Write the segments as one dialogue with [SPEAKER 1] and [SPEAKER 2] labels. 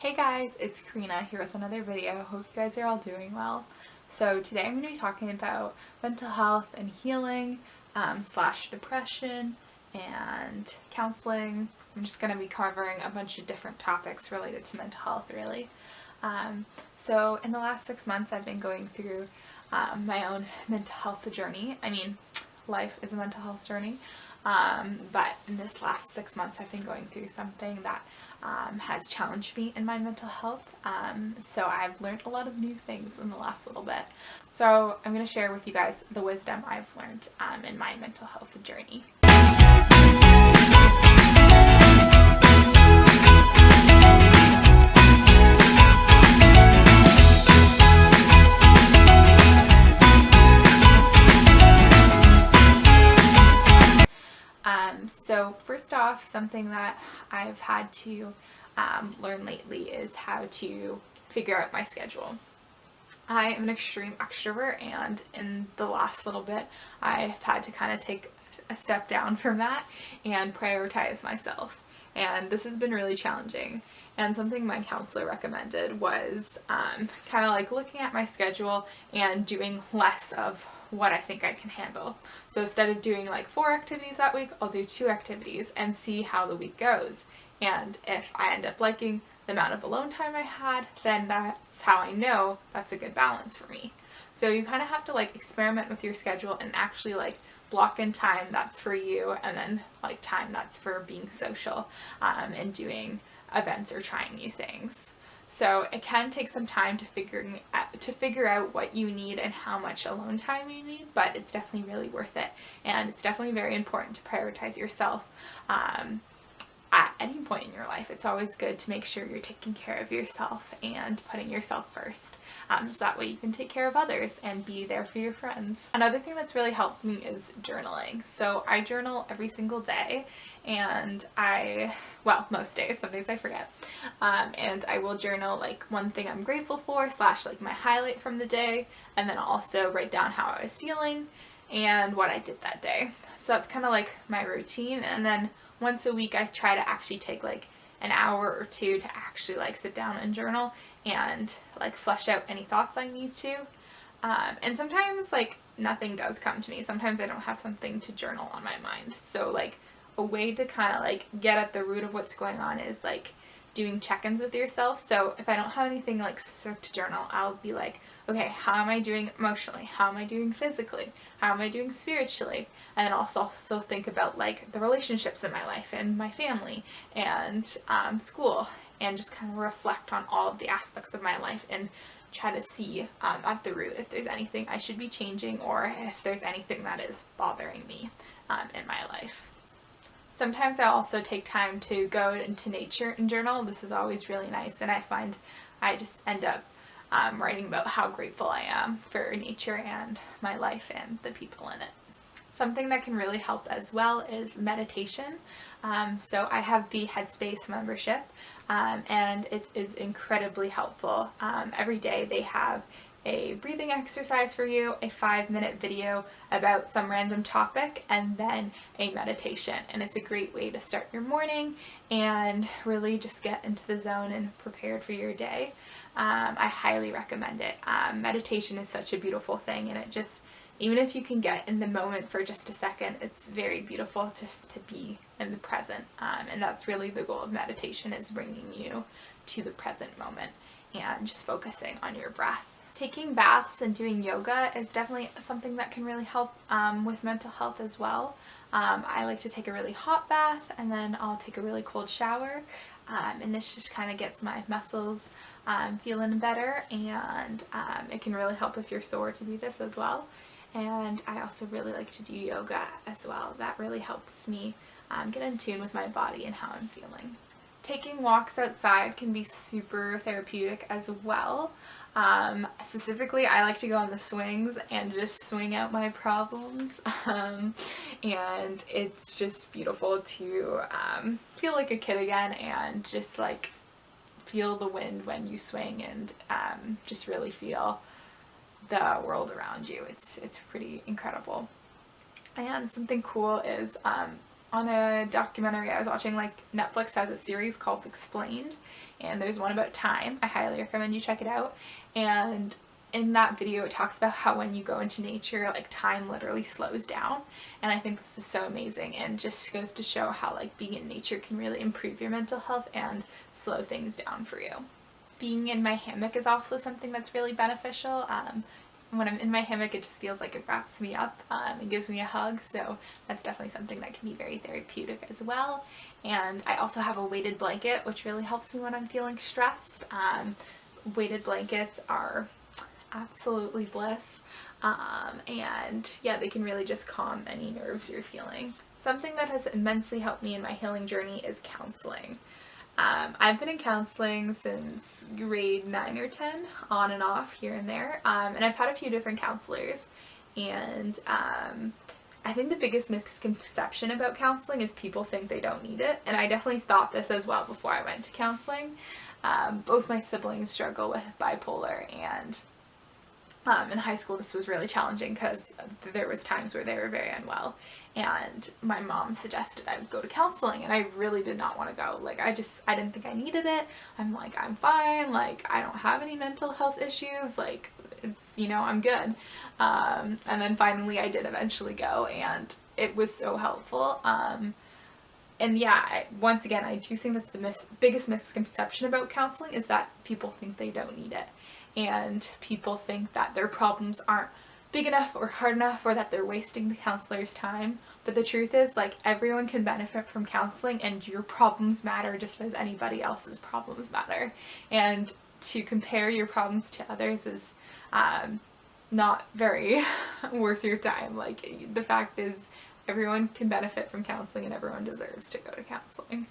[SPEAKER 1] Hey guys, it's Karina here with another video. Hope you guys are all doing well. So today I'm going to be talking about mental health and healing, slash depression and counseling. I'm just going to be covering a bunch of different topics related to mental health really. So in the last 6 months I've been going through my own mental health journey. I mean, life is a mental health journey. But in this last 6 months I've been going through something that has challenged me in my mental health. So I've learned a lot of new things in the last little bit. So I'm going to share with you guys the wisdom I've learned in my mental health journey. So first off, something that I've had to learn lately is how to figure out my schedule. I am an extreme extrovert, and in the last little bit I've had to kind of take a step down from that and prioritize myself, and this has been really challenging. And something my counselor recommended was kind of like looking at my schedule and doing less of what I think I can handle. So instead of doing like 4 activities that week, I'll do 2 activities and see how the week goes. And if I end up liking the amount of alone time I had, then that's how I know that's a good balance for me. So you kind of have to like experiment with your schedule and actually like block in time that's for you, and then like time that's for being social and doing events or trying new things. So it can take some time to figure out what you need and how much alone time you need, but it's definitely really worth it, and it's definitely very important to prioritize yourself at any point in your life. It's always good to make sure you're taking care of yourself and putting yourself first, so that way you can take care of others and be there for your friends. Another thing that's really helped me is journaling. So I journal every single day, and most days, some days I forget, and I will journal like one thing I'm grateful for / like my highlight from the day, and then I'll also write down how I was feeling and what I did that day. So that's kind of like my routine. And then once a week I try to actually take like an hour or 2 to actually like sit down and journal and like flesh out any thoughts I need to. And sometimes like nothing does come to me. Sometimes I don't have something to journal on my mind. So like a way to kind of like get at the root of what's going on is like doing check-ins with yourself. So if I don't have anything like specific to journal, I'll be like, okay, how am I doing emotionally? How am I doing physically? How am I doing spiritually? And then also think about like the relationships in my life and my family and school, and just kind of reflect on all of the aspects of my life and try to see at the root if there's anything I should be changing, or if there's anything that is bothering me in my life. Sometimes I also take time to go into nature and journal. This is always really nice, and I find I just end up writing about how grateful I am for nature and my life and the people in it. Something that can really help as well is meditation. So I have the Headspace membership, and it is incredibly helpful. Every day they have a breathing exercise for you, a 5-minute video about some random topic, and then a meditation. And it's a great way to start your morning and really just get into the zone and prepared for your day. I highly recommend it. Meditation is such a beautiful thing, and it just, even if you can get in the moment for just a second, it's very beautiful just to be in the present. And that's really the goal of meditation, is bringing you to the present moment and just focusing on your breath. Taking baths and doing yoga is definitely something that can really help with mental health as well. I like to take a really hot bath, and then I'll take a really cold shower, and this just kind of gets my muscles feeling better, and it can really help if you're sore to do this as well. And I also really like to do yoga as well. That really helps me get in tune with my body and how I'm feeling. Taking walks outside can be super therapeutic as well. Specifically, I like to go on the swings and just swing out my problems, and it's just beautiful to feel like a kid again, and just like feel the wind when you swing, and just really feel the world around you. It's pretty incredible. And something cool is on a documentary I was watching, like Netflix has a series called Explained, and there's one about time. I highly recommend you check it out. And in that video it talks about how when you go into nature, like time literally slows down, and I think this is so amazing, and just goes to show how like being in nature can really improve your mental health and slow things down for you. Being in my hammock is also something that's really beneficial. When I'm in my hammock, it just feels like it wraps me up and gives me a hug, so that's definitely something that can be very therapeutic as well. And I also have a weighted blanket, which really helps me when I'm feeling stressed. Weighted blankets are absolutely bliss, and yeah, they can really just calm any nerves you're feeling. Something that has immensely helped me in my healing journey is counseling. I've been in counseling since grade 9 or 10, on and off here and there, and I've had a few different counselors, and I think the biggest misconception about counseling is people think they don't need it, and I definitely thought this as well before I went to counseling. Both my siblings struggle with bipolar, and in high school this was really challenging because there was times where they were very unwell, and my mom suggested I would go to counseling, and I really did not want to go. Like, I didn't think I needed it. I'm like, I'm fine, like I don't have any mental health issues, like it's, you know, I'm good. And then finally I did eventually go, and it was so helpful. And yeah, once again, I do think that's the biggest misconception about counseling, is that people think they don't need it. And people think that their problems aren't big enough or hard enough, or that they're wasting the counselor's time. But the truth is, like, everyone can benefit from counseling, and your problems matter just as anybody else's problems matter. And to compare your problems to others is not very worth your time. Like, the fact is, everyone can benefit from counseling, and everyone deserves to go to counseling.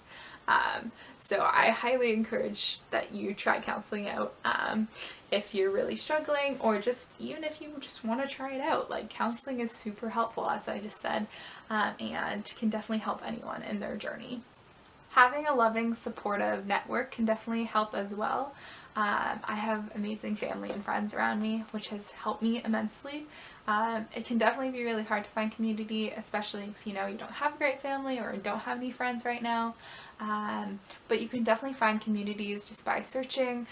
[SPEAKER 1] So I highly encourage that you try counseling out if you're really struggling, or just even if you just want to try it out. Like, counseling is super helpful, as I just said, and can definitely help anyone in their journey. Having a loving, supportive network can definitely help as well. I have amazing family and friends around me, which has helped me immensely. It can definitely be really hard to find community, especially if you know you don't have a great family or don't have any friends right now. But you can definitely find communities just by searching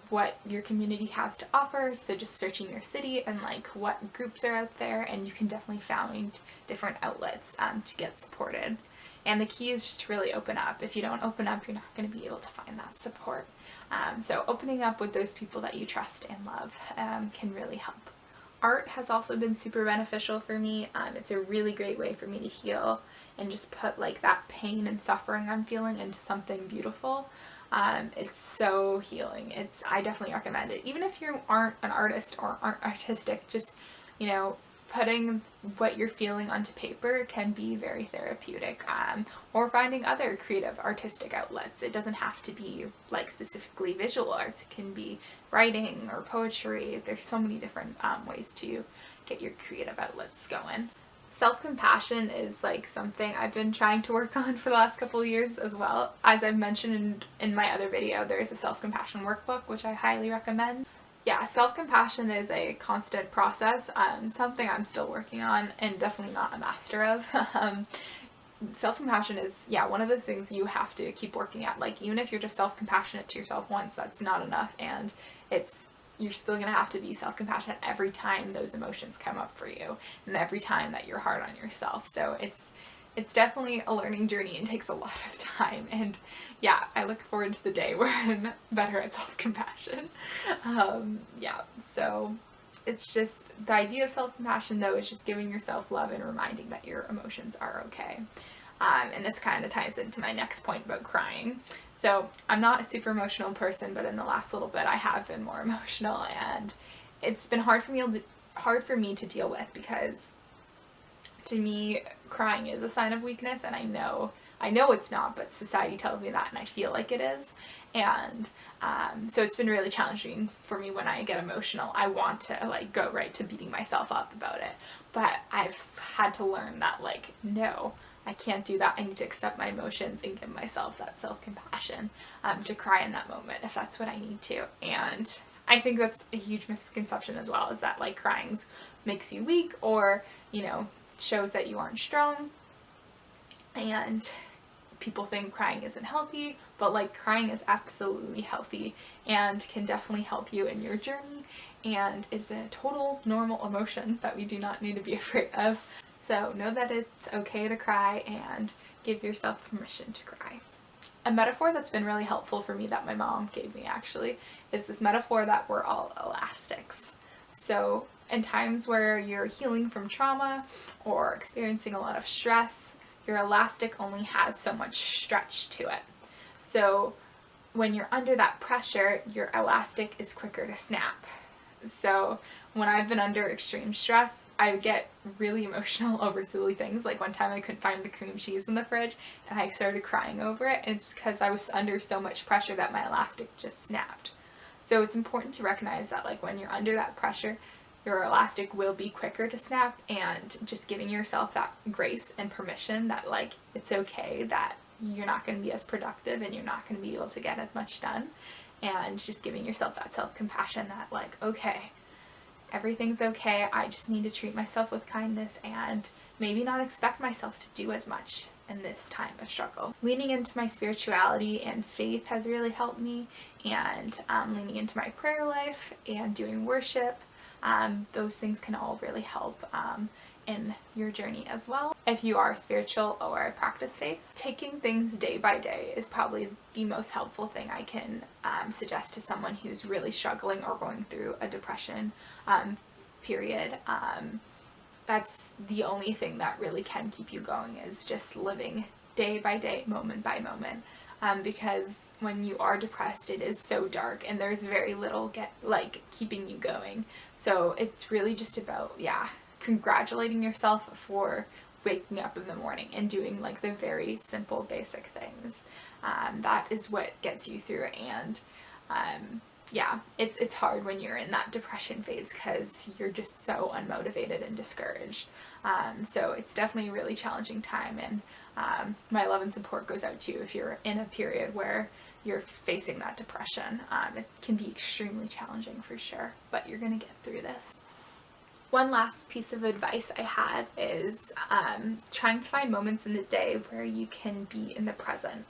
[SPEAKER 1] what your community has to offer. So just searching your city and like what groups are out there, and you can definitely find different outlets to get supported. And the key is just to really open up. If you don't open up, you're not going to be able to find that support. So opening up with those people that you trust and love can really help. Art has also been super beneficial for me. It's a really great way for me to heal and just put like that pain and suffering I'm feeling into something beautiful. It's so healing. I definitely recommend it. Even if you aren't an artist or aren't artistic, just, you know, putting what you're feeling onto paper can be very therapeutic, or finding other creative artistic outlets. It doesn't have to be like specifically visual arts. It can be writing or poetry. There's so many different ways to get your creative outlets going. Self-compassion is like something I've been trying to work on for the last couple of years as well. As I've mentioned in my other video, there's a self-compassion workbook, which I highly recommend. Yeah, self-compassion is a constant process, something I'm still working on and definitely not a master of. Self-compassion is, yeah, one of those things you have to keep working at. Like, even if you're just self-compassionate to yourself once, that's not enough, and you're still going to have to be self-compassionate every time those emotions come up for you, and every time that you're hard on yourself. So it's definitely a learning journey and takes a lot of time, and yeah, I look forward to the day where I'm better at self-compassion. Yeah, so it's just, the idea of self-compassion though is just giving yourself love and reminding that your emotions are okay. And this kind of ties into my next point about crying. So I'm not a super emotional person, but in the last little bit I have been more emotional, and it's been hard for me to deal with, because to me crying is a sign of weakness, and I know it's not, but society tells me that, and I feel like it is. And so it's been really challenging for me when I get emotional. I want to like go right to beating myself up about it, but I've had to learn that, like, no, I can't do that. I need to accept my emotions and give myself that self-compassion to cry in that moment if that's what I need to. And I think that's a huge misconception as well, is that like crying makes you weak, or, you know, shows that you aren't strong. and people think crying isn't healthy, but like crying is absolutely healthy and can definitely help you in your journey, and it's a total normal emotion that we do not need to be afraid of. So know that it's okay to cry and give yourself permission to cry. A metaphor that's been really helpful for me that my mom gave me actually is this metaphor that we're all elastics. So in times where you're healing from trauma or experiencing a lot of stress, your elastic only has so much stretch to it. So when you're under that pressure, your elastic is quicker to snap. So when I've been under extreme stress, I get really emotional over silly things. Like one time I couldn't find the cream cheese in the fridge and I started crying over it. And it's because I was under so much pressure that my elastic just snapped. So it's important to recognize that like when you're under that pressure, your elastic will be quicker to snap, and just giving yourself that grace and permission that like it's okay that you're not going to be as productive and you're not going to be able to get as much done, and just giving yourself that self-compassion that like, okay, everything's okay, I just need to treat myself with kindness and maybe not expect myself to do as much in this time of struggle. Leaning into my spirituality and faith has really helped me, and leaning into my prayer life and doing worship. Those things can all really help in your journey as well. If you are spiritual or practice faith, taking things day by day is probably the most helpful thing I can suggest to someone who's really struggling or going through a depression period. That's the only thing that really can keep you going, is just living day by day, moment by moment. Because when you are depressed, it is so dark and there's very little keeping you going. So it's really just about, congratulating yourself for waking up in the morning and doing like the very simple basic things. That is what gets you through. And it's hard when you're in that depression phase because you're just so unmotivated and discouraged. So it's definitely a really challenging time, and my love and support goes out to you if you're in a period where you're facing that depression. It can be extremely challenging for sure, but you're gonna get through this. One last piece of advice I have is trying to find moments in the day where you can be in the present.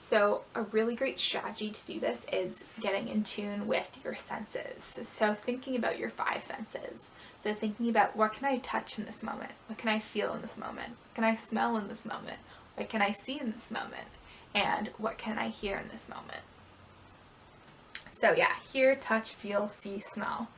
[SPEAKER 1] So a really great strategy to do this is getting in tune with your senses. So thinking about your 5 senses. So thinking about, what can I touch in this moment? What can I feel in this moment? What can I smell in this moment? What can I see in this moment? And what can I hear in this moment? So hear, touch, feel, see, smell.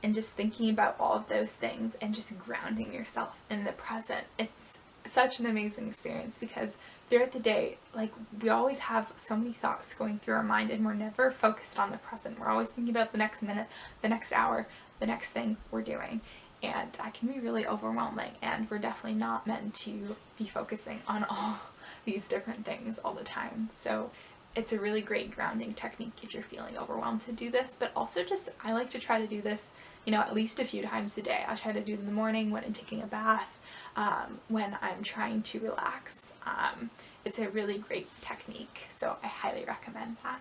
[SPEAKER 1] And just thinking about all of those things and just grounding yourself in the present. It's such an amazing experience because throughout the day, like, we always have so many thoughts going through our mind and we're never focused on the present. We're always thinking about the next minute, the next hour, the next thing we're doing, and that can be really overwhelming, and we're definitely not meant to be focusing on all these different things all the time. So it's a really great grounding technique if you're feeling overwhelmed to do this, but also just, I like to try to do this, at least a few times a day. I'll try to do it in the morning when I'm taking a bath, when I'm trying to relax. It's a really great technique, so I highly recommend that.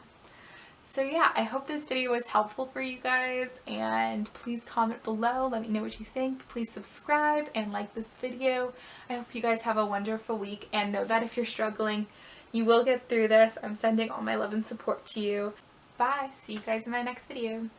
[SPEAKER 1] So I hope this video was helpful for you guys, and please comment below, let me know what you think. Please subscribe and like this video. I hope you guys have a wonderful week, and know that if you're struggling, you will get through this. I'm sending all my love and support to you. Bye! See you guys in my next video.